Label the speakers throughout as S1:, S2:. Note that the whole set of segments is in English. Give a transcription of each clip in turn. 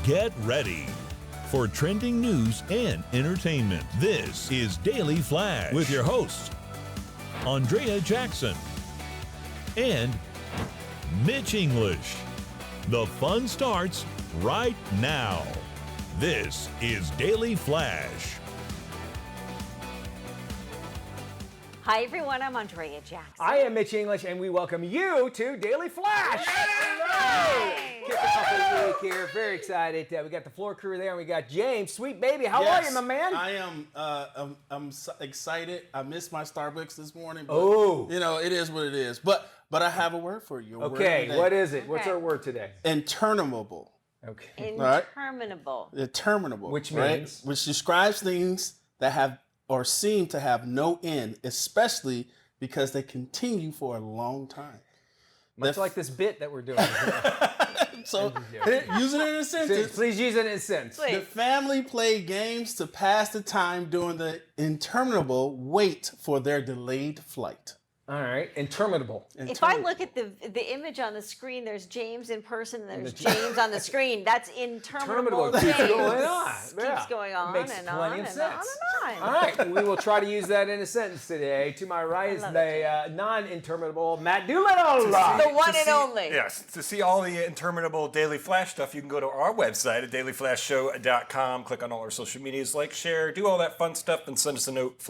S1: Get ready for trending news and entertainment. This is Daily Flash with your hosts, Andrea Jackson and Mitch English. The fun starts right now. This is Daily Flash.
S2: Hi everyone, I'm Andrea Jackson.
S3: I am Mitch English, and we welcome you to Daily Flash. Kick us off the week here. Very excited. We got the floor crew there, and we got James. Sweet baby, how are you, my man?
S4: I am. I'm so excited. I missed my Starbucks this morning. But, you know, it is what it is. But I have a word for you.
S3: Okay, what is it? What's our word today?
S4: Interminable.
S3: Okay.
S2: Interminable.
S4: Interminable.
S3: Which means?
S4: Right? Which describes things that have or seem to have no end, especially because they continue for a long time.
S3: Much like this bit that we're doing.
S4: So, using it in a sentence.
S3: Please use it in a sentence.
S4: The family played games to pass the time during the interminable wait for their delayed flight.
S3: All right, interminable.
S2: If I look at the image on the screen, there's James in person, and there's James on the screen. That's interminable.
S3: Keeps
S2: James.
S3: going on.
S2: Keeps going on
S3: Makes
S2: and
S3: plenty
S2: on
S3: of
S2: and
S3: sense.
S2: on and on.
S3: All right, we will try to use that in a sentence today. To my right is
S2: love
S3: the non-interminable Matt Doolittle.
S2: The one and only.
S5: Yes, to see all the interminable Daily Flash stuff, you can go to our website at dailyflashshow.com, click on all our social medias, like, share, do all that fun stuff, and send us a note,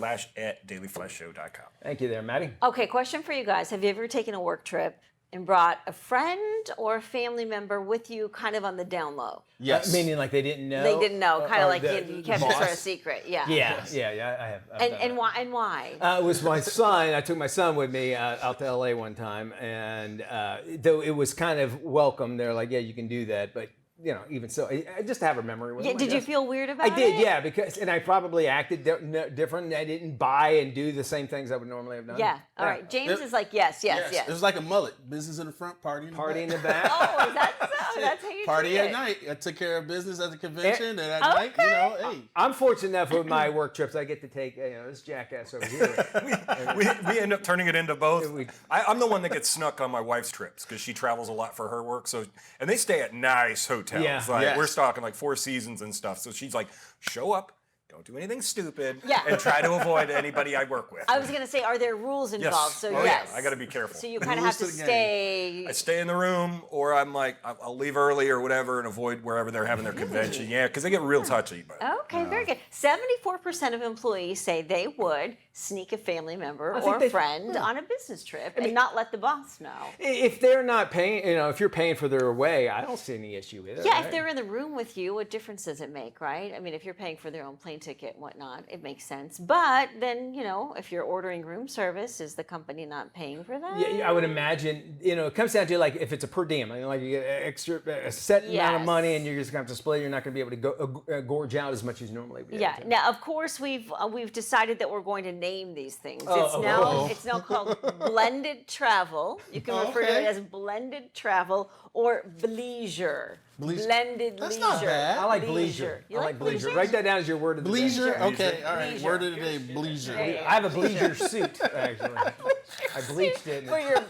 S5: flash@dailyflashshow.com.
S3: Thank you there, Maddie.
S2: Okay, question for you guys. Have you ever taken a work trip and brought a friend or a family member with you kind of on the down low?
S4: Yes.
S3: Meaning like they didn't know?
S2: They didn't know, kind of
S3: or
S2: like
S3: the
S2: you kept it
S3: boss?
S2: sort of secret. Yeah.
S3: Yeah, I have. I've done
S2: And
S3: that.
S2: why? And why?
S3: It was my son. I took my son with me out to LA one time, and though it was kind of welcome, they're like, "Yeah, you can do that," but you know, even so, I just have a memory with
S2: Yeah,
S3: him, I
S2: did you
S3: guess.
S2: feel weird about it?
S3: I did, yeah, because I probably acted different. I didn't buy and do the same things I would normally have done.
S2: Yeah. All right. James is like, yes.
S4: It was like a mullet. Business in the front, party in the
S3: Party in
S4: back.
S3: the back.
S2: Oh, is that so? That's how you
S4: Party
S2: treat
S4: at
S2: it.
S4: night. I took care of business at the convention, and at night, you know, hey.
S3: I'm fortunate enough with my work trips, I get to take this jackass over here.
S5: We end up turning it into both.
S3: We-
S5: I'm the one that gets snuck on my wife's trips because she travels a lot for her work. So, and they stay at nice hotels.
S3: Yeah.
S5: Like,
S4: Yes.
S5: We're talking like Four Seasons and stuff. So she's like, show up, don't do anything stupid,
S2: Yeah.
S5: and try to avoid anybody I work with.
S2: I was going to say, are there rules involved? So
S5: Oh,
S2: yes.
S5: yeah. I got to be careful.
S2: So you kind of have
S4: Rules
S2: to
S4: to the
S2: stay.
S5: I stay in the room, or I'm like, I'll leave early or whatever and avoid wherever they're having their convention. Yeah, because they get real touchy. But
S2: Okay, very good. 74% of employees say they would sneak a family member or
S3: they-
S2: friend on a business trip and not let the boss know.
S3: If they're not paying, you know, if you're paying for their way, I don't see any issue with it.
S2: Yeah,
S3: right?
S2: if they're in the room with you, what difference does it make, right? I mean, if you're paying for their own plane ticket and whatnot, it makes sense. But then, you know, if you're ordering room service, is the company not paying for that?
S3: Yeah, I would imagine, you know, it comes down to like if it's a per diem, I mean, like you get a set amount of
S2: Yes.
S3: money and you're just going to have to split, you're not going to be able to go gorge out as much as you normally would.
S2: Yeah. Now, of course, we've decided that we're going to name these things.
S3: Oh.
S2: It's now called blended travel. You can refer to it as blended travel or bleisure. Blended
S4: That's
S2: leisure.
S4: not bad.
S3: I like bleisure.
S2: You
S3: I like bleisure. Write that down as your word of the day.
S4: Bleisure? Okay, all right.
S2: Bleisure.
S4: Word of the day, bleisure.
S3: I have a bleisure suit, actually. I bleached it.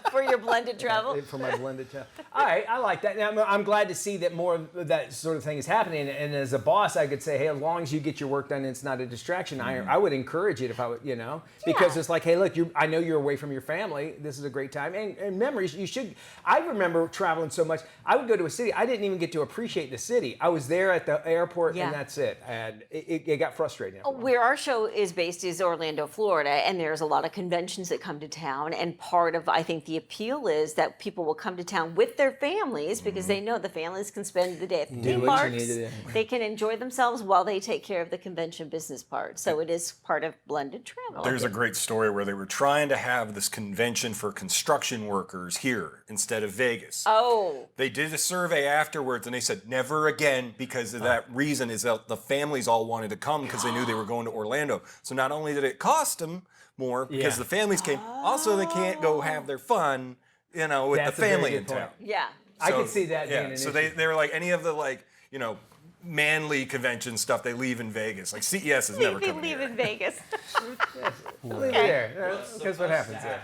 S2: for your blended travel.
S3: For my blended travel. All right, I like that. Now, I'm glad to see that more of that sort of thing is happening. And as a boss, I could say, hey, as long as you get your work done and it's not a distraction, I would encourage it if I would, you know, because it's like, hey, look, I know you're away from your family. This is a great time. And memories, you should. I remember traveling so much. I would go to a city. I didn't even get to appreciate the city. I was there at the airport
S2: Yeah.
S3: and that's it. And it got frustrating. after a while.
S2: Where our show is based is Orlando, Florida, and there's a lot of conventions that come to town. And part of, I think, the appeal is that people will come to town with their families because they know the families can spend the day at the theme
S3: what you
S2: parks.
S3: need to do.
S2: They can enjoy themselves while they take care of the convention business part. So it is part of blended travel.
S5: there's a great story where they were trying to have this convention for construction workers here instead of Vegas.
S2: Oh,
S5: They did a survey afterwards, and they said never again because of that reason is that the families all wanted to come because they knew they were going to Orlando. So not only did it cost them more because
S3: Yeah.
S5: the families came, also they can't go have their fun, you know, with
S3: That's a
S5: the
S3: very
S5: family
S3: good
S5: in
S3: point.
S5: town.
S2: yeah.
S3: I
S5: So,
S3: could see that being an
S5: so
S3: issue.
S5: they were like any of the like, you know, manly convention stuff they leave in Vegas. Like CES is never
S2: They
S5: coming
S2: leave
S5: here.
S2: in Vegas.
S3: Leave it there. That's what happens there.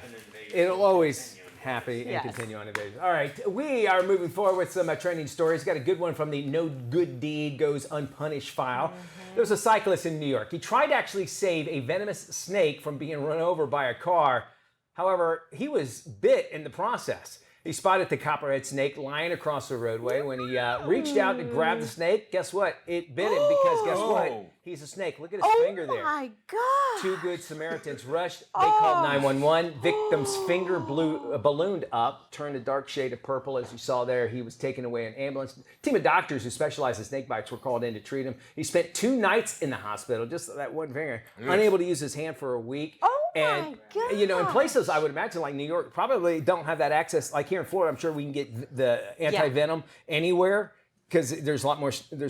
S3: It'll always. happy and
S2: Yes.
S3: continue on invasion. All right, we are moving forward with some trending stories. Got a good one from the No Good Deed Goes Unpunished file. There was a cyclist in New York. He tried to actually save a venomous snake from being run over by a car. However, he was bit in the process. He spotted the copperhead snake lying across the roadway. When he reached out to grab the snake, guess what? It bit him because guess what? He's a snake. Look at his finger there.
S2: Oh my God.
S3: Two good Samaritans rushed. They called 911. Victim's finger ballooned up, turned a dark shade of purple, as you saw there. He was taken away in an ambulance. A team of doctors who specialize in snake bites were called in to treat him. He spent 2 nights in the hospital, just that one finger, unable to use his hand for a week.
S2: My God.
S3: You know, in places I would imagine like New York probably don't have that access. Like here in Florida, I'm sure we can get the anti-venom anywhere because there's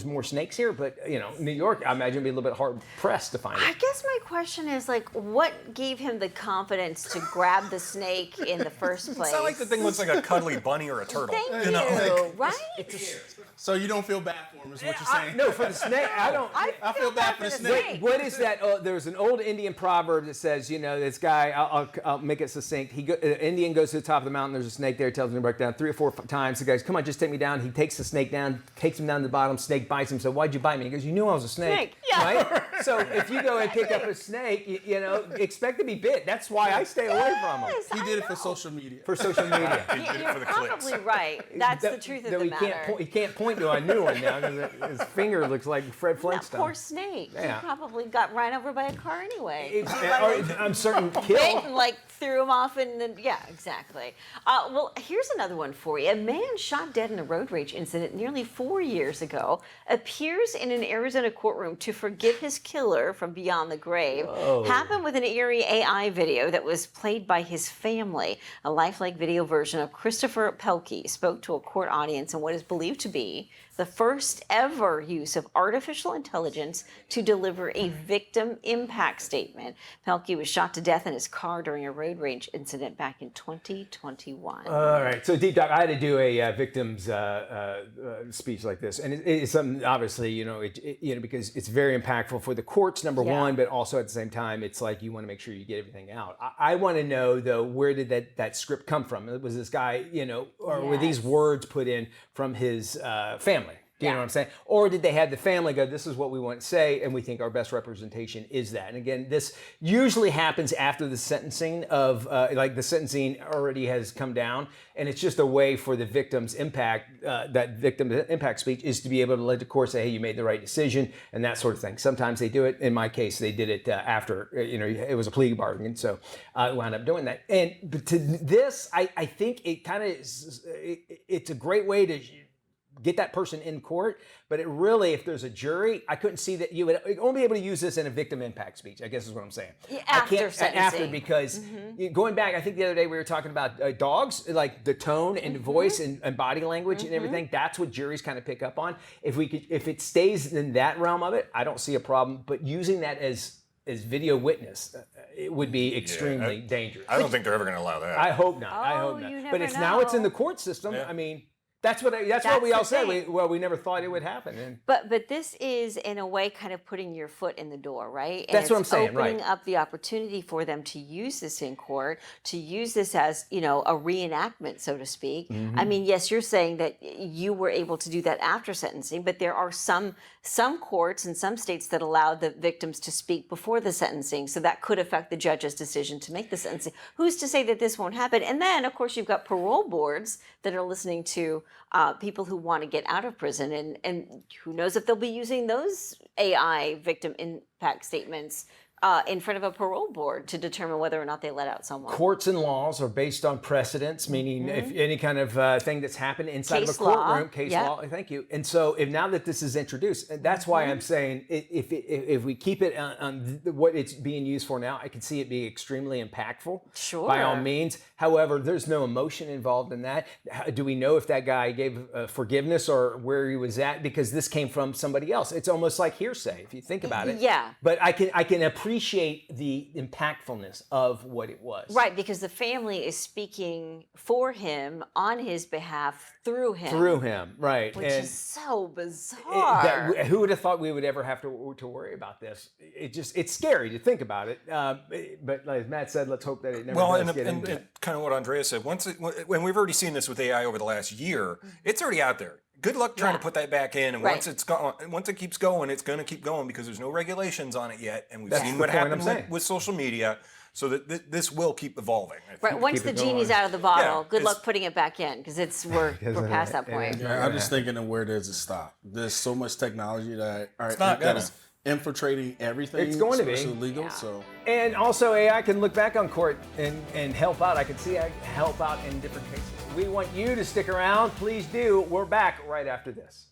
S3: more snakes here. But you know, New York, I imagine would be a little bit hard pressed to find it.
S2: I guess my question is like, what gave him the confidence to grab the snake in the first place?
S5: It's not like the thing looks like a cuddly bunny or a turtle.
S2: Thank
S5: you know,
S2: you. Right?
S4: So you don't feel bad for him, is what you're saying?
S3: No, for the snake, I don't.
S4: I feel bad for the snake.
S3: What is that? There's an old Indian proverb that says, you know, this guy, I'll make it succinct. Indian goes to the top of the mountain, there's a snake there, tells him to break down 3 or 4 times. The guy's, come on, just take me down. He takes the snake down, takes him down to the bottom, snake bites him. So why'd you bite me? He goes, you knew I was a snake.
S2: Yeah.
S3: Right? So if you go and pick up a snake, you know, expect to be bit. That's why I stay away from him.
S2: Yes,
S4: He
S2: I
S4: did it for
S2: know.
S4: social media.
S3: For social media.
S5: He did it
S2: You're
S5: for the
S2: probably
S5: clicks.
S2: right. That's the truth of the matter.
S3: He can't point to a new one now because his finger looks like Fred
S2: That
S3: Flintstone.
S2: poor snake.
S3: Yeah.
S2: He probably got run over by a car anyway.
S3: I'm certain
S2: Bit
S3: killed.
S2: and like threw him off and then exactly. Well, here's another one for you. A man shot dead in a road rage incident nearly 4 years ago appears in an Arizona courtroom to forgive his killer from beyond the grave. Happened with an eerie AI video that was played by his family. A lifelike video version of Christopher Pelkey spoke to a court audience in what is believed to be the first ever use of artificial intelligence to deliver a victim impact statement. Pelkey was shot to death in his car during a road rage incident back in 2021.
S3: All right, so deep dive. I had to do a victim's speech like this, and it's something obviously, you know, because it's very impactful for the courts, number one, but also at the same time, it's like you want to make sure you get everything out. I want to know though, where did that script come from? Was this guy, you know, or were these words put in from his family? Do you know what I'm saying? Or did they have the family go, this is what we want to say, and we think our best representation is that? And again, this usually happens after the sentencing of, like the sentencing already has come down, and it's just a way for the victim's impact, that victim impact speech is to be able to let the court say, hey, you made the right decision, and that sort of thing. Sometimes they do it. In my case, they did it after, you know, it was a plea bargain, so I wound up doing that. And but to this, I think it kind of, it's a great way to get that person in court, but it really, if there's a jury, I couldn't see that you would only be able to use this in a victim impact speech, I guess is what I'm saying.
S2: After sentencing.
S3: After, because going back, I think the other day we were talking about dogs, like the tone and voice and body language and everything, that's what juries kind of pick up on. If it stays in that realm of it, I don't see a problem, but using that as video witness, it would be extremely dangerous.
S5: I don't think they're ever going to allow that.
S3: I hope not. I hope not.
S2: You
S3: But
S2: never
S3: now it's in
S2: know.
S3: the court system.
S5: Yeah.
S3: I mean, that's what we all
S2: the
S3: said.
S2: thing.
S3: We never thought it would happen. And
S2: But this is in a way kind of putting your foot in the door, right? And
S3: That's what I'm saying, right.
S2: Opening up the opportunity for them to use this in court, to use this as, you know, a reenactment, so to speak. I mean, yes, you're saying that you were able to do that after sentencing, but there are some courts in some states that allow the victims to speak before the sentencing, so that could affect the judge's decision to make the sentencing. Who's to say that this won't happen? And then, of course, you've got parole boards that are listening to people who want to get out of prison, and who knows if they'll be using those AI victim impact statements in front of a parole board to determine whether or not they let out someone.
S3: courts and laws are based on precedents, meaning if any kind of thing that's happened inside
S2: Case
S3: of a courtroom,
S2: law.
S3: case
S2: Yep.
S3: law. Thank you. And so, if now that this is introduced, and that's why I'm saying if we keep it on what it's being used for now, I can see it being extremely impactful.
S2: Sure.
S3: By all means. However, there's no emotion involved in that. Do we know if that guy gave forgiveness or where he was at? Because this came from somebody else. It's almost like hearsay if you think about it.
S2: Yeah.
S3: But I can appreciate appreciate the impactfulness of what it was.
S2: Right, because the family is speaking for him, on his behalf, through him.
S3: Right.
S2: Which
S3: and
S2: is so bizarre.
S3: who would have thought we would ever have to worry about this? It's scary to think about it. But like Matt said, let's hope that it never does get into it.
S5: Kind of what Andrea said. When we've already seen this with AI over the last year, it's already out there. Good luck trying to put that back in. And once it keeps going, it's going to keep going because there's no regulations on it yet. And we've seen what happened with social media. So that this will keep evolving.
S2: Right. Once the genie's out of the bottle, good luck putting it back in because we're past that point.
S4: Yeah, I'm just thinking of where does it stop? There's so much technology that is infiltrating everything.
S3: It's going to be
S4: illegal. So,
S3: and also AI can look back on court and help out. I can see help out in different cases. We want you to stick around. Please do. We're back right after this.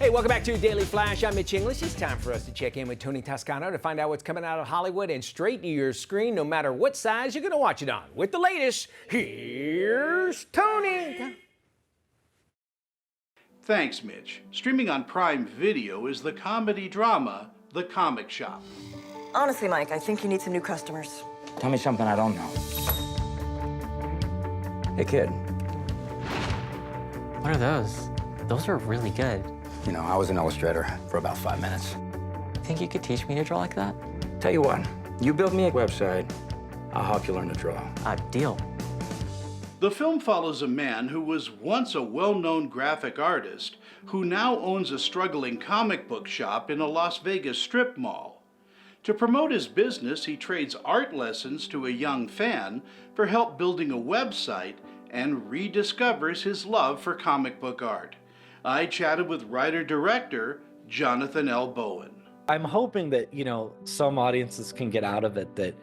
S3: Hey, welcome back to Daily Flash. I'm Mitch English. It's time for us to check in with Tony Toscano to find out what's coming out of Hollywood and straight to your screen, no matter what size you're going to watch it on. With the latest, here's Tony.
S6: Thanks, Mitch. Streaming on Prime Video is the comedy drama, The Comic Shop.
S7: Honestly, Mike, I think you need some new customers.
S8: Tell me something I don't know. Hey, kid.
S9: What are those? Those are really good.
S8: You know, I was an illustrator for about 5 minutes.
S9: Think you could teach me to draw like that?
S8: Tell you what, you build me a website, I'll help you learn to draw.
S9: Deal.
S6: The film follows a man who was once a well-known graphic artist who now owns a struggling comic book shop in a Las Vegas strip mall. To promote his business, he trades art lessons to a young fan for help building a website and rediscovers his love for comic book art. I chatted with writer-director Jonathan L. Bowen.
S10: I'm hoping that, some audiences can get out of it that,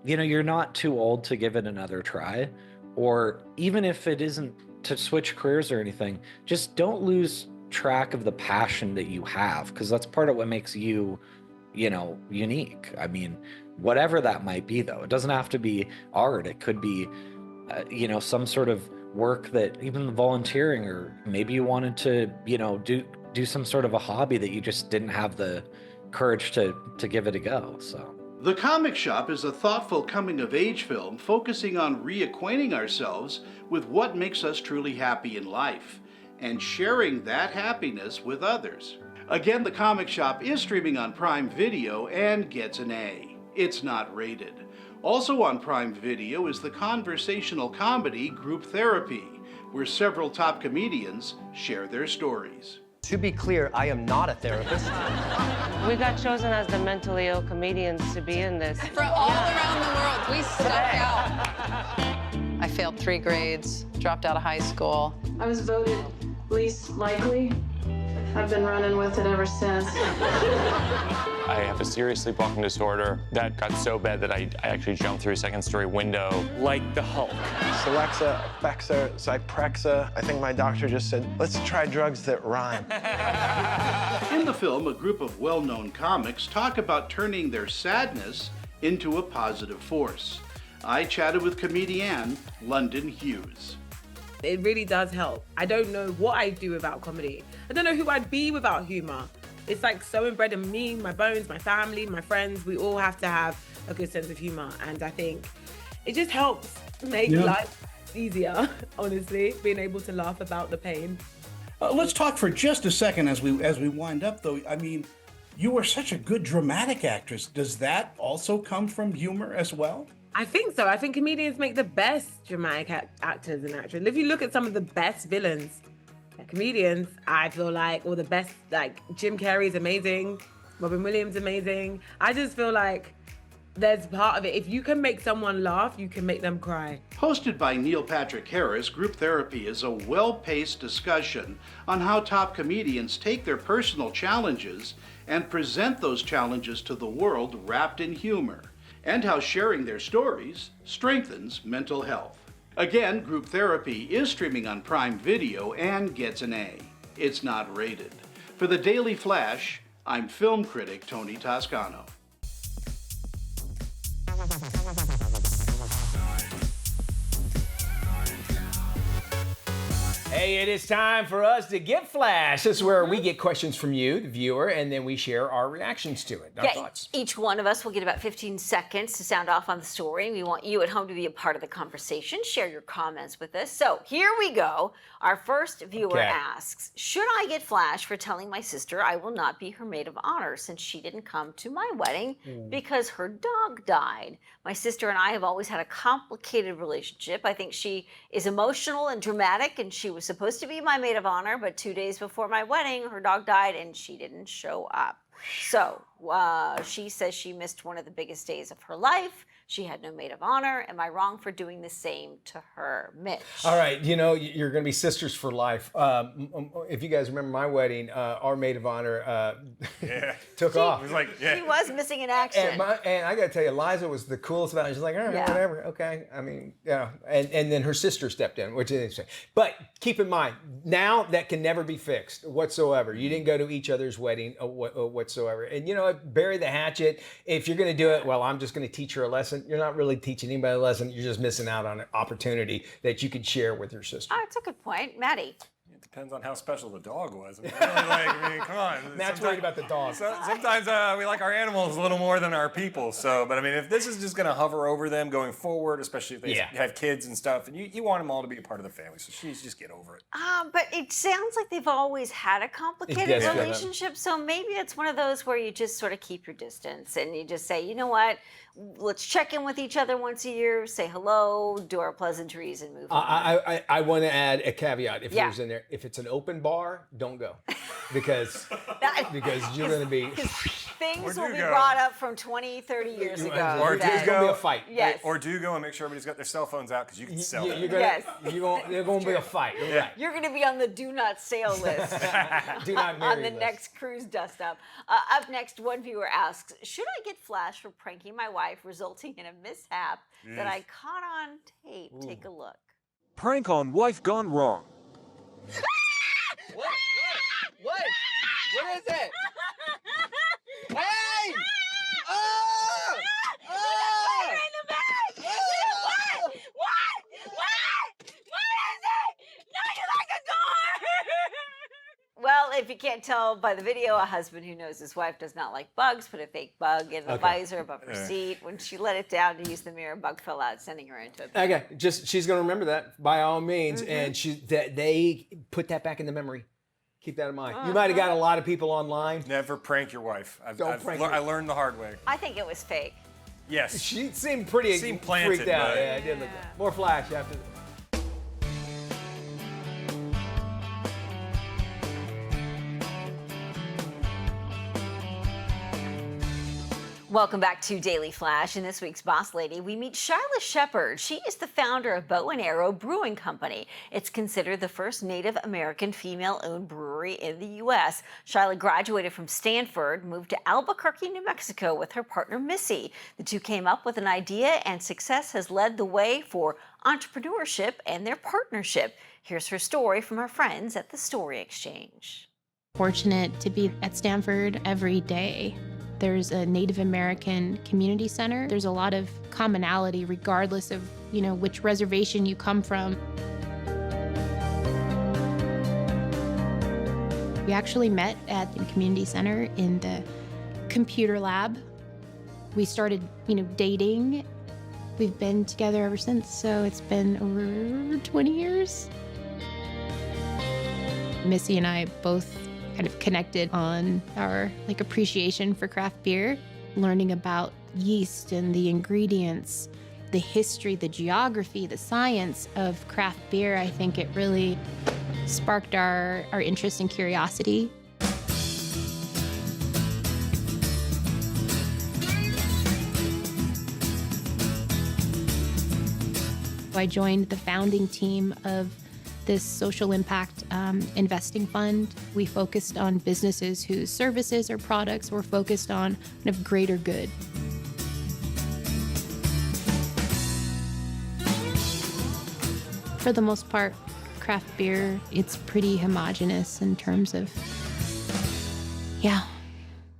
S10: you're not too old to give it another try. Or even if it isn't to switch careers or anything, just don't lose track of the passion that you have, because that's part of what makes you, unique. I mean, whatever that might be, though. It doesn't have to be art. It could be, some sort of work that even volunteering, or maybe you wanted to, do some sort of a hobby that you just didn't have the courage to give it a go. So.
S6: The Comic Shop is a thoughtful coming-of-age film focusing on reacquainting ourselves with what makes us truly happy in life and sharing that happiness with others. Again, The Comic Shop is streaming on Prime Video and gets an A. It's not rated. Also on Prime Video is the conversational comedy Group Therapy, where several top comedians share their stories.
S11: To be clear, I am not a therapist.
S12: We got chosen as the mentally ill comedians to be in this.
S13: From all around the world, we stuck out. I failed 3 grades, dropped out of high school.
S14: I was voted least likely. I've been running with it ever since.
S15: I have a serious sleepwalking disorder that got so bad that I actually jumped through a second-story window like the Hulk.
S16: Celexa, Effexa, Zyprexa. I think my doctor just said, let's try drugs that rhyme.
S6: In the film, a group of well-known comics talk about turning their sadness into a positive force. I chatted with comedian London Hughes.
S17: It really does help. I don't know what I'd do without comedy. I don't know who I'd be without humor. It's like so inbred in me, my bones, my family, my friends. We all have to have a good sense of humor. And I think it just helps make life easier, honestly, being able to laugh about the pain.
S18: Let's talk for just a second as we wind up, though. I mean, you are such a good dramatic actress. Does that also come from humor as well?
S17: I think so. I think comedians make the best dramatic actors and actresses. If you look at some of the best villains, comedians, I feel like, or the best, like Jim Carrey's amazing, Robin Williams amazing. I just feel like there's part of it. If you can make someone laugh, you can make them cry.
S6: Hosted by Neil Patrick Harris, Group Therapy is a well-paced discussion on how top comedians take their personal challenges and present those challenges to the world wrapped in humor, and how sharing their stories strengthens mental health. Again, Group Therapy is streaming on Prime Video and gets an A. It's not rated. For the Daily Flash, I'm film critic Tony Toscano.
S3: Hey, it is time for us to Get Flash. This is where we get questions from you, the viewer, and then we share our reactions to it, our thoughts.
S2: Each one of us will get about 15 seconds to sound off on the story. We want you at home to be a part of the conversation. Share your comments with us. So here we go. Our first viewer asks, should I get flash for telling my sister I will not be her maid of honor since she didn't come to my wedding because her dog died? My sister and I have always had a complicated relationship. I think she is emotional and dramatic, and she was supposed to be my maid of honor, but 2 days before my wedding, her dog died and she didn't show up. So she says she missed one of the biggest days of her life. She had no maid of honor. Am I wrong for doing the same to her? Mitch.
S3: All right, you know, you're going to be sisters for life. If you guys remember my wedding, our maid of honor took off.
S5: It was like,
S2: She was missing in action.
S3: And I got to tell you, Liza was the coolest about it. She's like, all right, whatever, okay. I mean, yeah. And then her sister stepped in, which is interesting. But keep in mind, now that can never be fixed whatsoever. You didn't go to each other's wedding whatsoever. And you know what? Bury the hatchet. If you're going to do it, well, I'm just going to teach her a lesson. You're not really teaching anybody a lesson. You're just missing out on an opportunity that you could share with your sister.
S2: Oh, that's a good point. Maddie.
S5: It depends on how special the dog was. I mean, come on.
S3: Matt's worried about the dog.
S5: Sometimes we like our animals a little more than our people. So, but I mean, if this is just going to hover over them going forward, especially if they have kids and stuff, and you want them all to be a part of the family, so she needs to just get over it.
S2: But it sounds like they've always had a complicated relationship, so maybe it's one of those where you just sort of keep your distance and you just say, you know what, let's check in with each other once a year, say hello, do our pleasantries, and move on.
S3: I want to add a caveat if there's in there. If it's an open bar, don't go. Because you're going to be...
S2: Things will be brought up from 20, 30 years ago.
S5: Or
S3: there's going to be a fight.
S2: Yes.
S5: Or do go and make sure everybody's got their cell phones out because you can sell them.
S2: Yes.
S3: There's going to be a fight. You're right.
S2: You're going to be on the do not sail list.
S3: Do not marry
S2: on the
S3: list.
S2: next cruise dust up. Up next, one viewer asks, should I get flash for pranking my wife, resulting in a mishap that I caught on tape? Ooh. Take a look.
S19: Prank on wife gone wrong.
S20: What? What is it? Hey! Oh! Oh!
S2: You're in the bed! What? What is it? No, you like a door! Well, if you can't tell by the video, a husband who knows his wife does not like bugs put a fake bug in the visor above her seat. When she let it down to use the mirror, bug fell out, sending her into a panic.
S3: Okay, she's going to remember that by all means, and they put that back in the memory. Keep that in mind. You might have got a lot of people online.
S5: Never prank your wife. I learned the hard way.
S2: I think it was fake.
S5: Yes.
S3: She seemed pretty
S5: planted,
S3: freaked out. Yeah, I did look that. More flash after this.
S2: Welcome back to Daily Flash. In this week's Boss Lady, we meet Shyla Sheppard. She is the founder of Bow and Arrow Brewing Company. It's considered the first Native American female-owned brewery in the U.S. Shyla graduated from Stanford, moved to Albuquerque, New Mexico with her partner Missy. The two came up with an idea, and success has led the way for entrepreneurship and their partnership. Here's her story from her friends at the Story Exchange.
S21: Fortunate to be at Stanford every day. There's a Native American community center. There's a lot of commonality regardless of, which reservation you come from. We actually met at the community center in the computer lab. We started, dating. We've been together ever since, so it's been over 20 years. Missy and I both kind of connected on our appreciation for craft beer, learning about yeast and the ingredients, the history, the geography, the science of craft beer. I think it really sparked our interest and curiosity. I joined the founding team of this social impact investing fund. We focused on businesses whose services or products were focused on kind of greater good. For the most part, craft beer, it's pretty homogenous in terms of,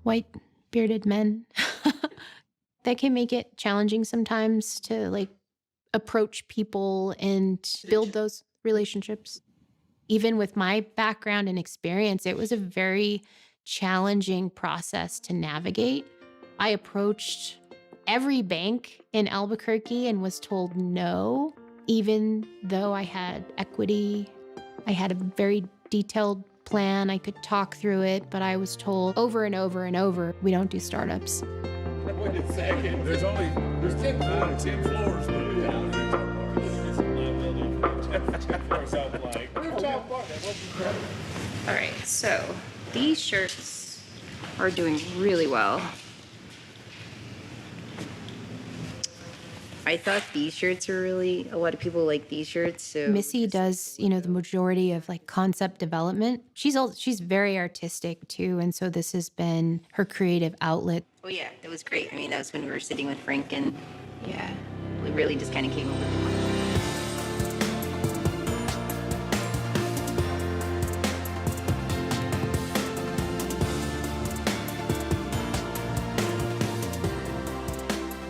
S21: white bearded men. That can make it challenging sometimes to approach people and build those relationships. even with my background and experience, it was a very challenging process to navigate. I approached every bank in Albuquerque and was told no, even though I had equity. I had a very detailed plan. I could talk through it, but I was told over and over and over, we don't do startups.
S20: Wait a second. There's 10 floors.
S1: All right, so these shirts are doing really well. I thought these shirts were a lot of people like these shirts. So
S21: Missy does, the majority of like concept development. She's very artistic too, and so this has been her creative outlet.
S1: Oh yeah, that was great. I mean, that was when we were sitting with Frank, and yeah, we really just kind of came up with the one.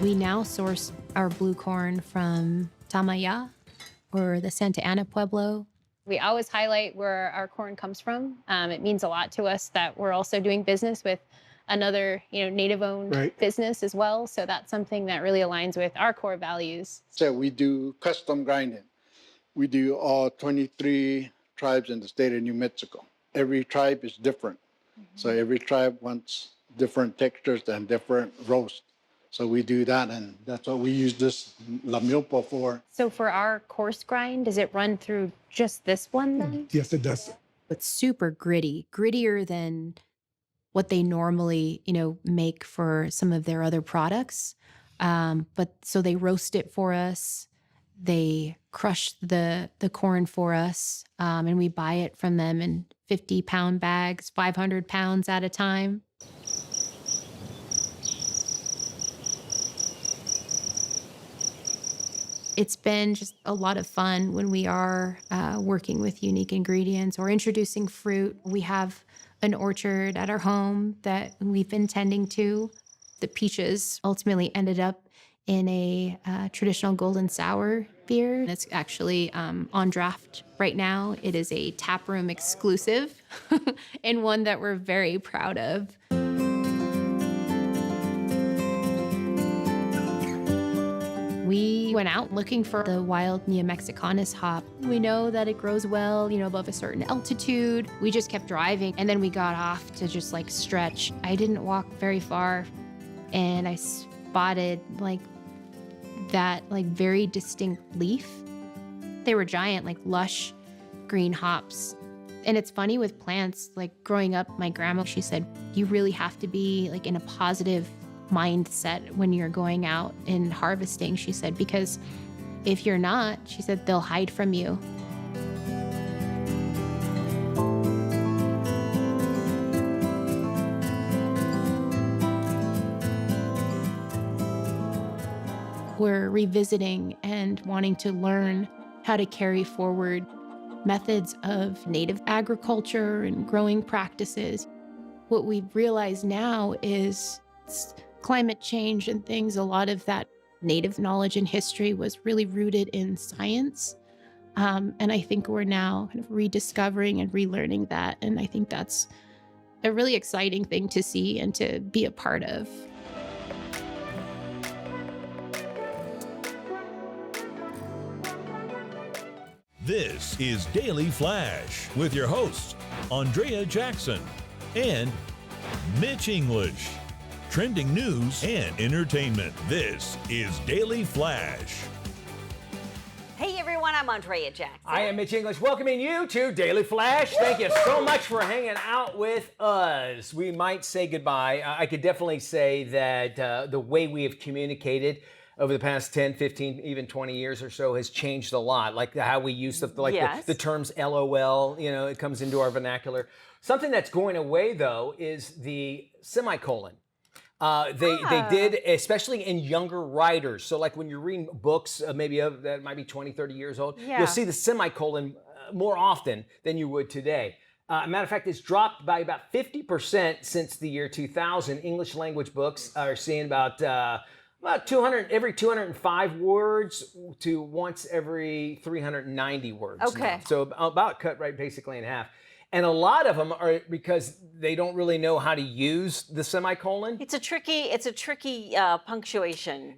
S21: We now source our blue corn from Tamaya or the Santa Ana Pueblo.
S22: We always highlight where our corn comes from. It means a lot to us that we're also doing business with another, native-owned business as well. So that's something that really aligns with our core values.
S23: So we do custom grinding. We do all 23 tribes in the state of New Mexico. Every tribe is different. So every tribe wants different textures and different roast. So we do that, and that's what we use this La Milpa for.
S22: So for our coarse grind, does it run through just this one then?
S18: Yes, it does.
S21: It's super gritty, grittier than what they normally, make for some of their other products. But so they roast it for us. They crush the corn for us, and we buy it from them in 50-pound bags, 500 pounds at a time. It's been just a lot of fun when we are working with unique ingredients or introducing fruit. We have an orchard at our home that we've been tending to. The peaches ultimately ended up in a traditional golden sour beer. It's actually on draft right now. It is a taproom exclusive and one that we're very proud of. We went out looking for the wild Nea Mexicanus hop. We know that it grows well, above a certain altitude. We just kept driving, and then we got off to just stretch. I didn't walk very far, and I spotted that very distinct leaf. They were giant, lush green hops. And it's funny with plants, growing up, my grandma, she said, you really have to be in a positive mindset when you're going out and harvesting, she said, because if you're not, she said, they'll hide from you. We're revisiting and wanting to learn how to carry forward methods of native agriculture and growing practices. What we've realized now is climate change and things, a lot of that native knowledge and history was really rooted in science. And I think we're now kind of rediscovering and relearning that. And I think that's a really exciting thing to see and to be a part of.
S24: This is Daily Flash with your hosts, Andrea Jackson and Mitch English. Trending news and entertainment. This is Daily Flash.
S2: Hey everyone, I'm Andrea Jackson.
S3: I am Mitch English, welcoming you to Daily Flash. Thank you so much for hanging out with us. We might say goodbye. I could definitely say that the way we have communicated over the past 10, 15, even 20 years or so has changed a lot. Like how we use the terms LOL, it comes into our vernacular. Something that's going away though is the semicolon. They did, especially in younger writers. So like when you're reading books, maybe that might be 20, 30 years old, you'll see the semicolon more often than you would today. Matter of fact, it's dropped by about 50% since the year 2000. English language books are seeing about About every 205 words to once every 390 words.
S2: Okay.
S3: Now. So about cut right basically in half. And a lot of them are because they don't really know how to use the semicolon.
S2: It's a tricky punctuation.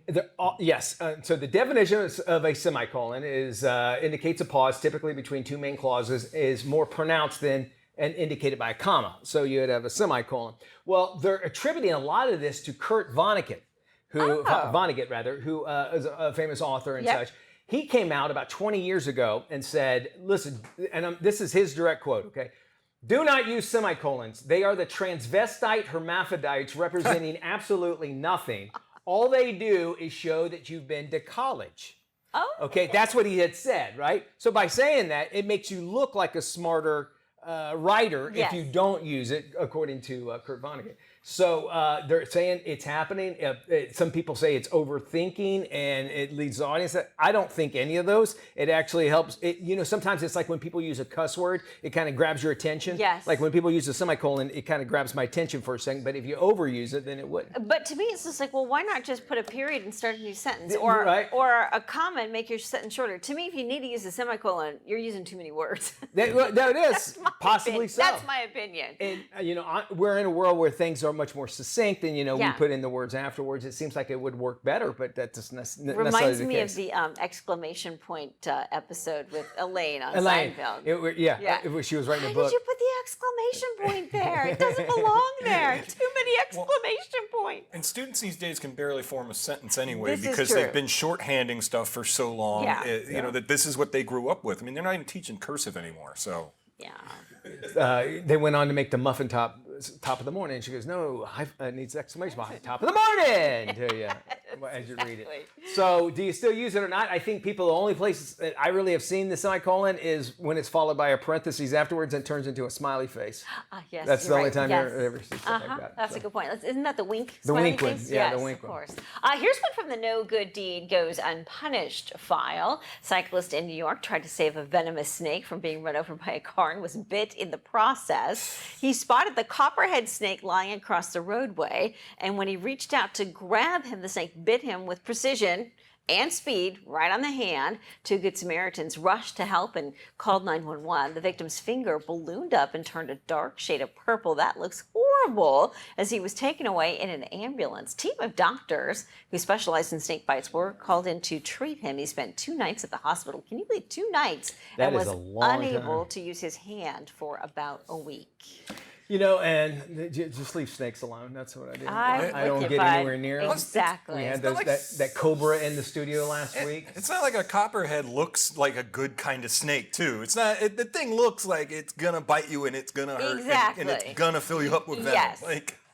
S3: Yes. So the definition of a semicolon is indicates a pause, typically between two main clauses, is more pronounced than and indicated by a comma. So you'd have a semicolon. Well, they're attributing a lot of this to Kurt Vonnegut, who is a famous author and such. He came out about 20 years ago and said, listen, and this is his direct quote, okay? Do not use semicolons. They are the transvestite hermaphrodites representing absolutely nothing. All they do is show that you've been to college.
S2: Oh.
S3: Okay, that's what he had said, right? So by saying that, it makes you look like a smarter writer if you don't use it, according to Kurt Vonnegut. So they're saying it's happening. Some people say it's overthinking and it leads the audience. I don't think any of those. It actually helps. Sometimes it's like when people use a cuss word, it kind of grabs your attention.
S2: Yes.
S3: Like when people use a semicolon, it kind of grabs my attention for a second. But if you overuse it, then it wouldn't.
S2: But to me, it's just like, well, why not just put a period and start a new sentence, or a comma and make your sentence shorter? To me, if you need to use a semicolon, you're using too many words.
S3: That it is possibly so.
S2: That's my opinion.
S3: And we're in a world where things are much more succinct, and we put in the words afterwards. It seems like it would work better, but that doesn't necessarily the case.
S2: Reminds me of the exclamation point episode with Elaine on Seinfeld.
S3: She was writing a book.
S2: Why did you put the exclamation point there? It doesn't belong there. Too many exclamation points.
S5: And students these days can barely form a sentence anyway
S2: This is
S5: because
S2: true.
S5: they've been shorthanding stuff for so long. That this is what they grew up with. I mean, they're not even teaching cursive anymore. So
S3: they went on to make the muffin top of the morning. And she goes, no, it needs exclamation mark. Top of the morning to you as you read it. So do you still use it or not? I think the only places that I really have seen the semicolon is when it's followed by a parentheses afterwards and turns into a smiley face.
S2: Yes,
S3: that's the only time you
S2: yes.
S3: ever see something like that.
S2: That's a good point. Isn't that the wink?
S3: The wink one.
S2: Face?
S3: Yeah,
S2: yes,
S3: the wink
S2: of
S3: one.
S2: course. Here's one from the No Good Deed Goes Unpunished file. Cyclist in New York tried to save a venomous snake from being run over by a car and was bit in the process. He spotted the copperhead snake lying across the roadway, and when he reached out to grab him, the snake bit him with precision and speed right on the hand. Two Good Samaritans rushed to help and called 911. The victim's finger ballooned up and turned a dark shade of purple. That looks horrible as he was taken away in an ambulance. Team of doctors who specialize in snake bites were called in to treat him. He spent 2 nights at the hospital. Can you believe 2 nights?
S3: That
S2: and
S3: is
S2: was
S3: a long
S2: unable
S3: time.
S2: to use his hand for about a week.
S3: And just leave snakes alone. That's what I do. I don't get anywhere near them.
S2: Exactly.
S3: We had that cobra in the studio last week.
S5: It's not like a copperhead looks like a good kind of snake, too. It's not. The thing looks like it's gonna bite you and it's gonna hurt and it's gonna fill you up with venom.
S2: Yes.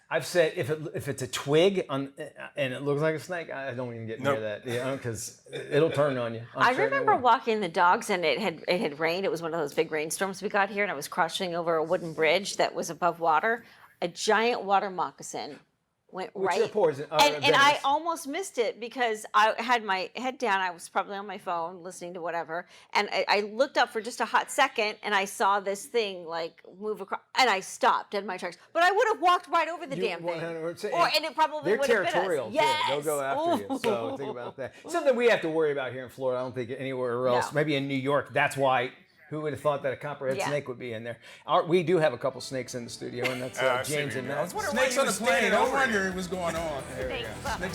S3: I've said if it's a twig and it looks like a snake, I don't even get near that, because it'll turn on you.
S2: I remember walking the dogs, and it had rained. It was one of those big rainstorms we got here, and I was crossing over a wooden bridge that was above water. A giant water moccasin went right, and I almost missed it because I had my head down. I was probably on my phone listening to whatever, and I looked up for just a hot second, and I saw this thing like move across, and I stopped dead in my tracks. But I would have walked right over the damn thing, and it probably would have bit us.
S3: They're territorial.
S2: Yes.
S3: They'll go after you. So think about that. Something we have to worry about here in Florida. I don't think anywhere else.
S2: No.
S3: Maybe in New York. That's why. Who would have thought that a copperhead snake would be in there? We do have a couple snakes in the studio, and that's James and Matt.
S20: Snakes on the plane. No wonder what's going on.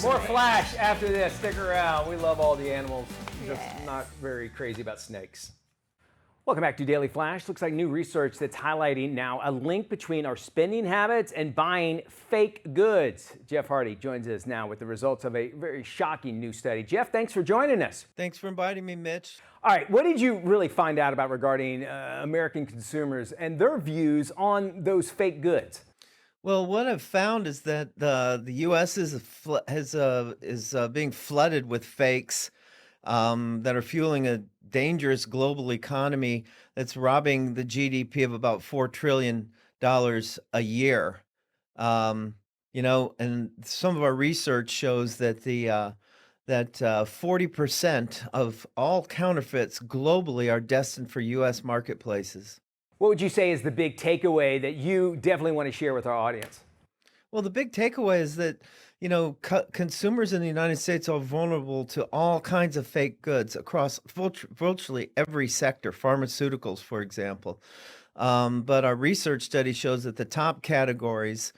S3: More Flash after this. Stick around. We love all the animals. Just not very crazy about snakes. Welcome back to Daily Flash. Looks like new research that's highlighting now a link between our spending habits and buying fake goods. Jeff Hardy joins us now with the results of a very shocking new study. Jeff, thanks for joining us.
S4: Thanks for inviting me, Mitch.
S3: All right, what did you really find out about regarding American consumers and their views on those fake goods?
S4: Well, what I've found is that the U.S. is being flooded with fakes that are fueling a dangerous global economy that's robbing the GDP of about $4 trillion a year. And some of our research shows that that 40% of all counterfeits globally are destined for U.S. marketplaces.
S3: What would you say is the big takeaway that you definitely want to share with our audience?
S4: Well, the big takeaway is that, consumers in the United States are vulnerable to all kinds of fake goods across virtually every sector, pharmaceuticals, for example. But our research study shows that the top categories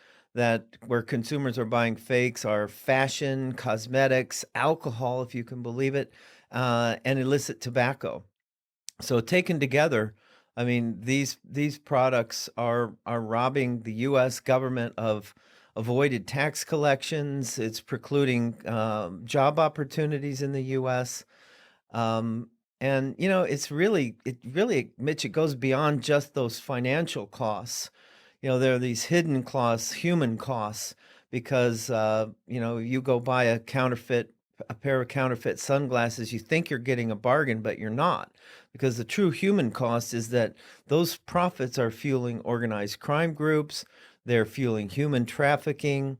S4: where consumers are buying fakes are fashion, cosmetics, alcohol, if you can believe it, and illicit tobacco. So taken together, I mean, these products are robbing the U.S. government of avoided tax collections. It's precluding job opportunities in the U.S. And it really, Mitch, it goes beyond just those financial costs. There are these hidden costs, human costs, because you go buy a pair of counterfeit sunglasses, you think you're getting a bargain, but you're not, because the true human cost is that those profits are fueling organized crime groups. They're fueling human trafficking.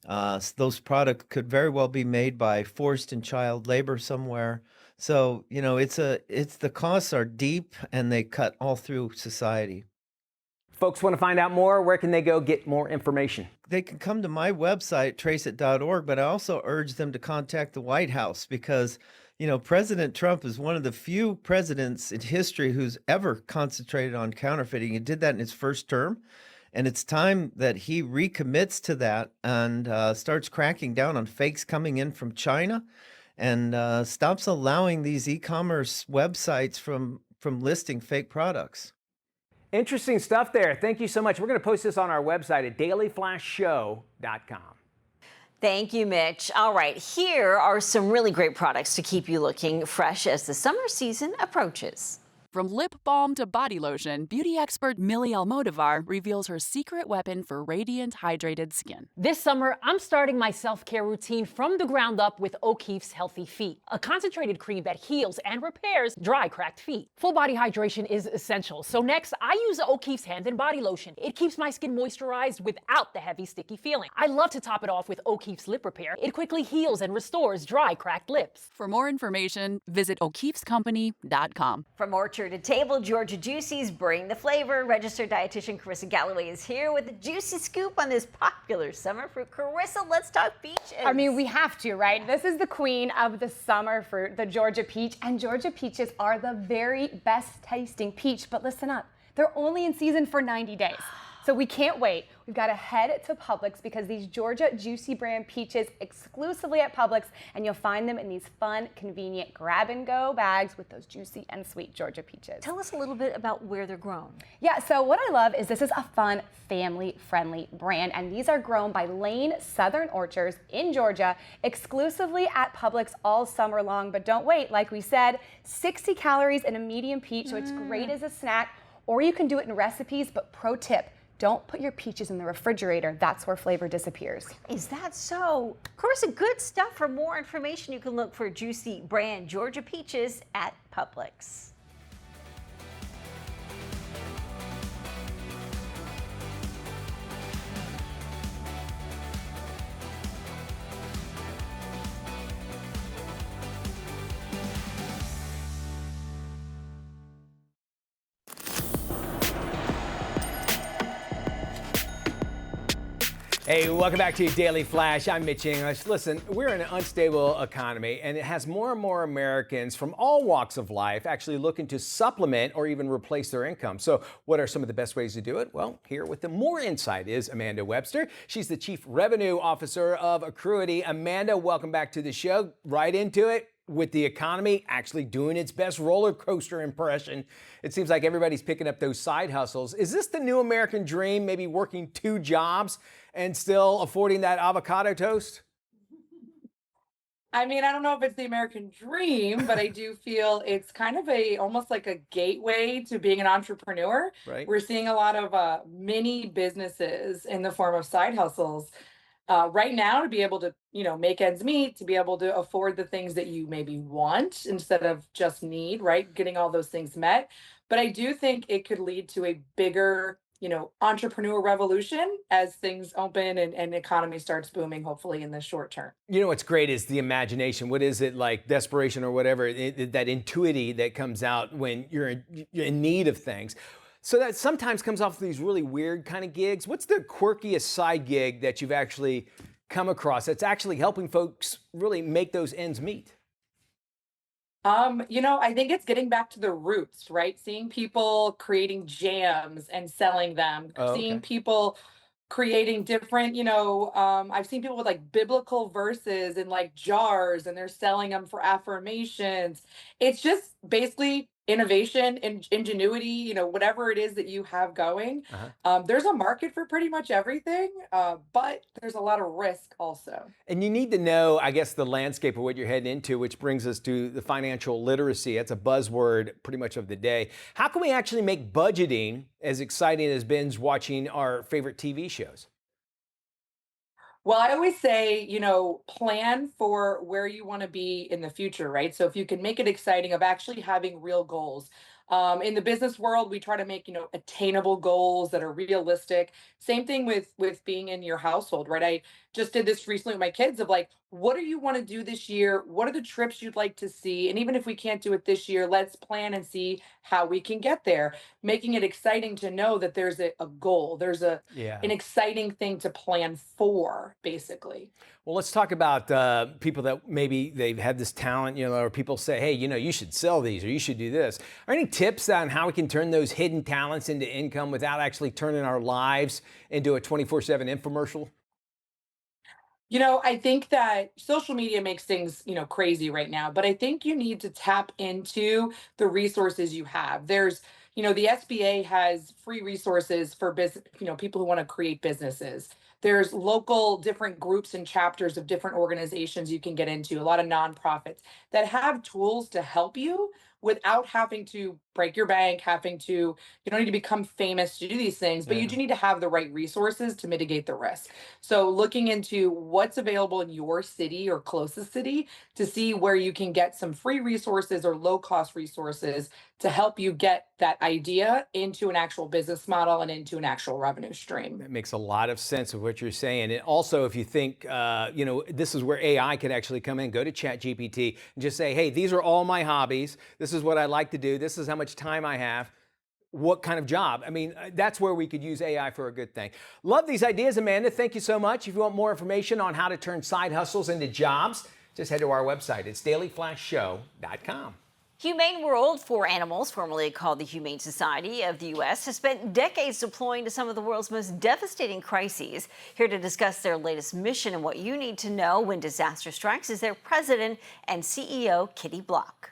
S4: Those products could very well be made by forced and child labor somewhere. So, the costs are deep and they cut all through society.
S3: Folks want to find out more, where can they go get more information?
S4: They can come to my website, traceit.org, but I also urge them to contact the White House because, President Trump is one of the few presidents in history who's ever concentrated on counterfeiting. He did that in his first term. And it's time that he recommits to that and starts cracking down on fakes coming in from China and stops allowing these e-commerce websites from listing fake products.
S3: Interesting stuff there. Thank you so much. We're going to post this on our website at dailyflashshow.com.
S2: Thank you, Mitch. All right, here are some really great products to keep you looking fresh as the summer season approaches.
S7: From lip balm to body lotion, beauty expert Millie Almodovar reveals her secret weapon for radiant, hydrated skin.
S8: This summer, I'm starting my self-care routine from the ground up with O'Keeffe's Healthy Feet, a concentrated cream that heals and repairs dry, cracked feet. Full body hydration is essential, so next, I use O'Keeffe's Hand and Body Lotion. It keeps my skin moisturized without the heavy, sticky feeling. I love to top it off with O'Keeffe's Lip Repair. It quickly heals and restores dry, cracked lips.
S7: For more information, visit o'keeffescompany.com.
S2: From orchard to table, Georgia Juicy's bring the flavor. Registered dietitian Carissa Galloway is here with a juicy scoop on this popular summer fruit. Carissa, let's talk peaches.
S9: I mean, we have to, right? This is the queen of the summer fruit, the Georgia peach, and Georgia peaches are the very best tasting peach, but listen up, they're only in season for 90 days. So we can't wait. We've got to head to Publix because these Georgia Juicy brand peaches exclusively at Publix, and you'll find them in these fun, convenient grab-and-go bags with those juicy and sweet Georgia peaches.
S2: Tell us a little bit about where they're grown.
S9: Yeah, so what I love is this is a fun, family-friendly brand, and these are grown by Lane Southern Orchards in Georgia, exclusively at Publix all summer long. But don't wait, like we said, 60 calories in a medium peach, so it's great as a snack, or you can do it in recipes, but pro tip, don't put your peaches in the refrigerator. That's where flavor disappears.
S2: Is that so? Carissa, good stuff. For more information, you can look for Juicy brand Georgia peaches at Publix.
S3: Hey, welcome back to Daily Flash. I'm Mitch English. Listen, we're in an unstable economy, and it has more and more Americans from all walks of life actually looking to supplement or even replace their income. So what are some of the best ways to do it? Well, here with the more insight is Amanda Webster. She's the Chief Revenue Officer of Accruity. Amanda, welcome back to the show. Right into it. With the economy actually doing its best roller coaster impression, it seems like everybody's picking up those side hustles. Is this the new American dream, maybe working 2 jobs and still affording that avocado toast?
S10: I mean, I don't know if it's the American dream, but I do feel it's kind of almost like a gateway to being an entrepreneur.
S3: Right.
S10: We're seeing a lot of mini businesses in the form of side hustles. Right now, to be able to, make ends meet, to be able to afford the things that you maybe want instead of just need, right? Getting all those things met. But I do think it could lead to a bigger, entrepreneur revolution as things open and economy starts booming, hopefully in the short term.
S3: What's great is the imagination. What is it, like desperation or whatever, that intuity that comes out when you're in need of things. So that sometimes comes off these really weird kind of gigs. What's the quirkiest side gig that you've actually come across that's actually helping folks really make those ends meet?
S10: I think it's getting back to the roots, right? Seeing people creating jams and selling them,
S3: Oh,
S10: seeing
S3: okay.
S10: people creating different, I've seen people with like biblical verses in like jars and they're selling them for affirmations. It's just basically innovation and ingenuity, whatever it is that you have going. There's a market for pretty much everything, but there's a lot of risk also.
S3: And you need to know, I guess, the landscape of what you're heading into, which brings us to the financial literacy. That's a buzzword pretty much of the day. How can we actually make budgeting as exciting as binge watching our favorite TV shows?
S10: Well, I always say, plan for where you want to be in the future, right? So if you can make it exciting of actually having real goals. In the business world, we try to make, attainable goals that are realistic. Same thing with being in your household, right? I just did this recently with my kids of like, what do you want to do this year? What are the trips you'd like to see? And even if we can't do it this year, let's plan and see how we can get there. Making it exciting to know that there's a goal. There's an exciting thing to plan for, basically.
S3: Well, let's talk about people that maybe they've had this talent, or people say, hey, you should sell these or you should do this. Are any tips on how we can turn those hidden talents into income without actually turning our lives into a 24/7 infomercial?
S10: I think that social media makes things, crazy right now, but I think you need to tap into the resources you have. There's, the SBA has free resources for business, people who want to create businesses. There's local different groups and chapters of different organizations you can get into, a lot of nonprofits that have tools to help you without having to break your bank, you don't need to become famous to do these things, but you do need to have the right resources to mitigate the risk. So looking into what's available in your city or closest city to see where you can get some free resources or low cost resources to help you get that idea into an actual business model and into an actual revenue stream.
S3: That makes a lot of sense of what you're saying. And also, if you think, this is where AI could actually come in, go to ChatGPT and just say, hey, these are all my hobbies. This is what I like to do. This is how much time I have. What kind of job? I mean, that's where we could use AI for a good thing. Love these ideas, Amanda. Thank you so much. If you want more information on how to turn side hustles into jobs, just head to our website. It's dailyflashshow.com.
S2: Humane World for Animals, formerly called the Humane Society of the U.S., has spent decades deploying to some of the world's most devastating crises. Here to discuss their latest mission and what you need to know when disaster strikes is their president and CEO, Kitty Block.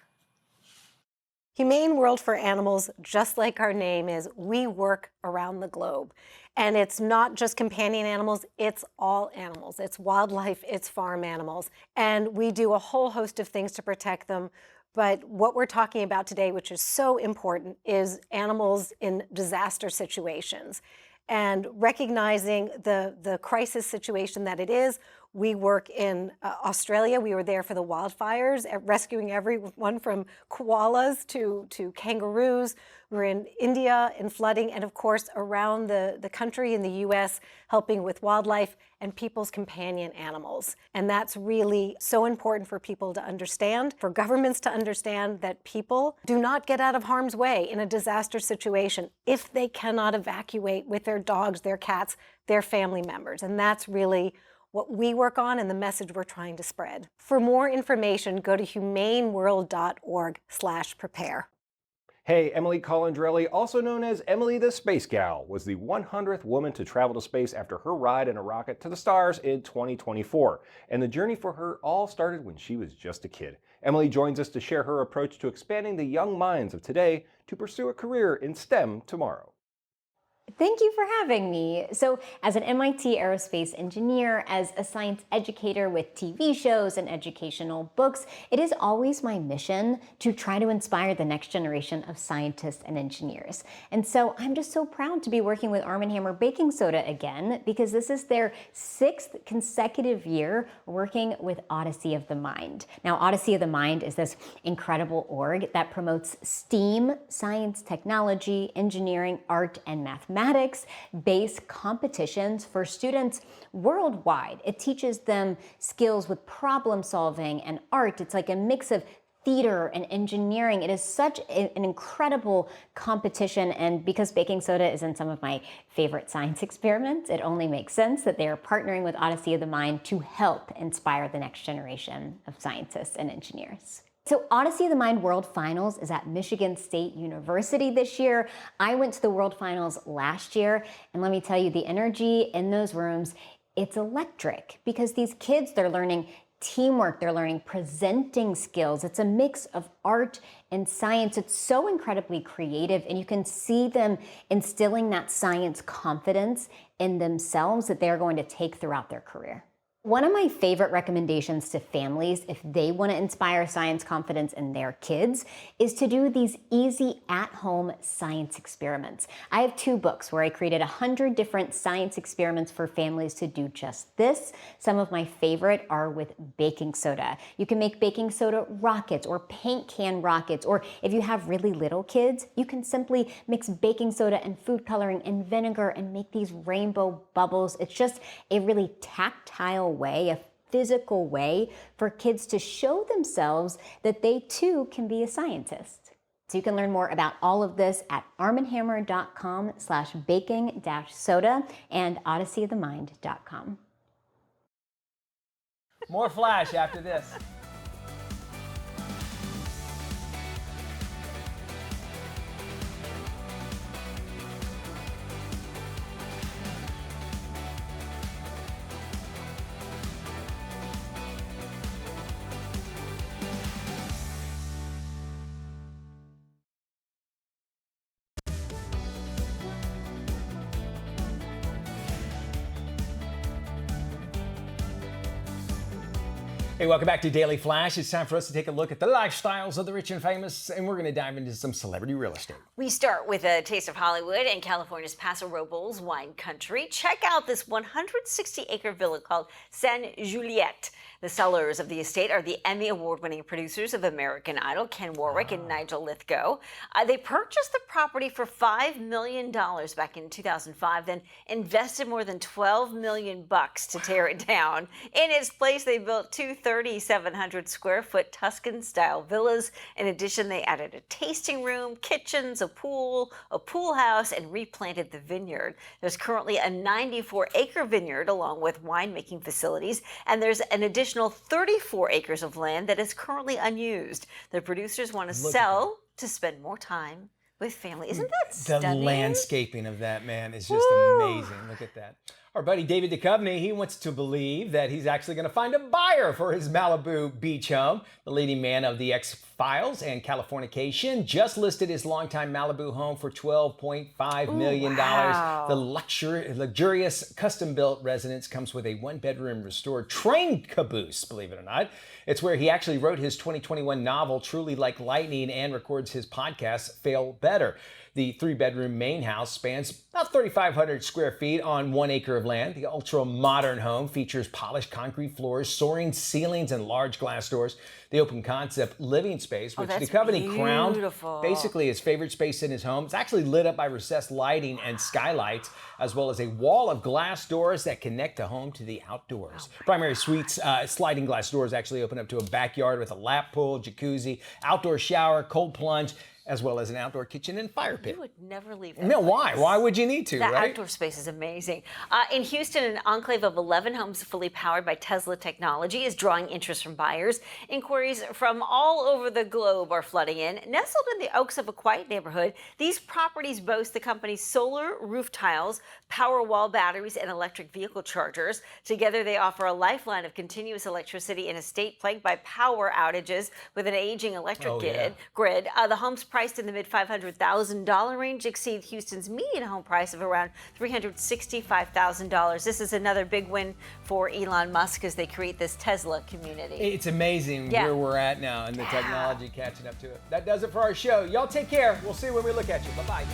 S11: Humane World for Animals, just like our name is, we work around the globe. And it's not just companion animals, it's all animals. It's wildlife, it's farm animals. And we do a whole host of things to protect them. But what we're talking about today, which is so important, is animals in disaster situations. And recognizing the crisis situation that it is, we work in Australia. We were there for the wildfires, rescuing everyone from koalas to kangaroos. We're in India in flooding, and of course around the country in the U.S. helping with wildlife and people's companion animals. And that's really so important for people to understand, for governments to understand that people do not get out of harm's way in a disaster situation if they cannot evacuate with their dogs, their cats, their family members. And that's really what we work on and the message we're trying to spread. For more information, go to humaneworld.org/prepare.
S12: Hey, Emily Colandrelli, also known as Emily the Space Gal, was the 100th woman to travel to space after her ride in a rocket to the stars in 2024. And the journey for her all started when she was just a kid. Emily joins us to share her approach to expanding the young minds of today to pursue a career in STEM tomorrow.
S13: Thank you for having me. So as an MIT aerospace engineer, as a science educator with TV shows and educational books, it is always my mission to try to inspire the next generation of scientists and engineers. And so I'm just so proud to be working with Arm & Hammer Baking Soda again, because this is their 6th consecutive year working with Odyssey of the Mind. Now, Odyssey of the Mind is this incredible org that promotes STEAM, science, technology, engineering, art, and mathematics-based competitions for students worldwide. It teaches them skills with problem solving and art. It's like a mix of theater and engineering. It is such an incredible competition, and because baking soda is in some of my favorite science experiments, it only makes sense that they are partnering with Odyssey of the Mind to help inspire the next generation of scientists and engineers. So Odyssey of the Mind World Finals is at Michigan State University this year. I went to the World Finals last year, and let me tell you, the energy in those rooms, it's electric, because these kids, they're learning teamwork, they're learning presenting skills. It's a mix of art and science. It's so incredibly creative, and you can see them instilling that science confidence in themselves that they're going to take throughout their career. One of my favorite recommendations to families, if they want to inspire science confidence in their kids, is to do these easy at-home science experiments. I have 2 books where I created 100 different science experiments for families to do just this. Some of my favorite are with baking soda. You can make baking soda rockets or paint can rockets, or if you have really little kids, you can simply mix baking soda and food coloring and vinegar and make these rainbow bubbles. It's just a really tactile way, a physical way for kids to show themselves that they too can be a scientist. So you can learn more about all of this at armandhammer.com/baking-soda and odysseyofthemind.com.
S3: More Flash after this. Hey, welcome back to Daily Flash. It's time for us to take a look at the lifestyles of the rich and famous, and we're going to dive into some celebrity real estate.
S2: We start with a taste of Hollywood and California's Paso Robles wine country. Check out this 160-acre villa called San Juliet. The sellers of the estate are the Emmy Award-winning producers of American Idol, Ken Warwick and Nigel Lithgow. They purchased the property for $5 million back in 2005, then invested more than $12 million to tear it down. In its place, they built 2 3,700-square-foot Tuscan-style villas. In addition, they added a tasting room, kitchens, a pool house, and replanted the vineyard. There's currently a 94-acre vineyard along with winemaking facilities, and there's an additional 34 acres of land that is currently unused. The producers want to sell to spend more time with family. Isn't that stunning?
S3: The landscaping of that, man, is just amazing. Look at that. Our buddy David Duchovny, he wants to believe that he's actually going to find a buyer for his Malibu beach home. The leading man of the X-Files and Californication just listed his longtime Malibu home for $12.5 million.
S2: Wow.
S3: The luxurious custom-built residence comes with a 1-bedroom restored train caboose, believe it or not. It's where he actually wrote his 2021 novel, Truly Like Lightning, and records his podcast, Fail Better. The 3-bedroom main house spans about 3,500 square feet on 1 acre of land. The ultra-modern home features polished concrete floors, soaring ceilings, and large glass doors. The open concept living space, which Duchovny crowned basically his favorite space in his home. It's actually lit up by recessed lighting and skylights, as well as a wall of glass doors that connect the home to the outdoors. Primary suites, sliding glass doors actually open up to a backyard with a lap pool, jacuzzi, outdoor shower, cold plunge, as well as an outdoor kitchen and fire pit.
S2: You would never leave that.
S3: No, why? Why would you need to,
S2: that
S3: right?
S2: outdoor space is amazing. In Houston, an enclave of 11 homes fully powered by Tesla technology is drawing interest from buyers. Inquiries from all over the globe are flooding in. Nestled in the Oaks of a quiet neighborhood, these properties boast the company's solar roof tiles, power wall batteries, and electric vehicle chargers. Together, they offer a lifeline of continuous electricity in a state plagued by power outages with an aging electric grid. The homes priced in the mid-$500,000 range exceed Houston's median home price of around $365,000. This is another big win for Elon Musk as they create this Tesla community.
S3: It's amazing where we're at now and the technology catching up to it. That does it for our show. Y'all take care. We'll see you when we look at you. Bye-bye.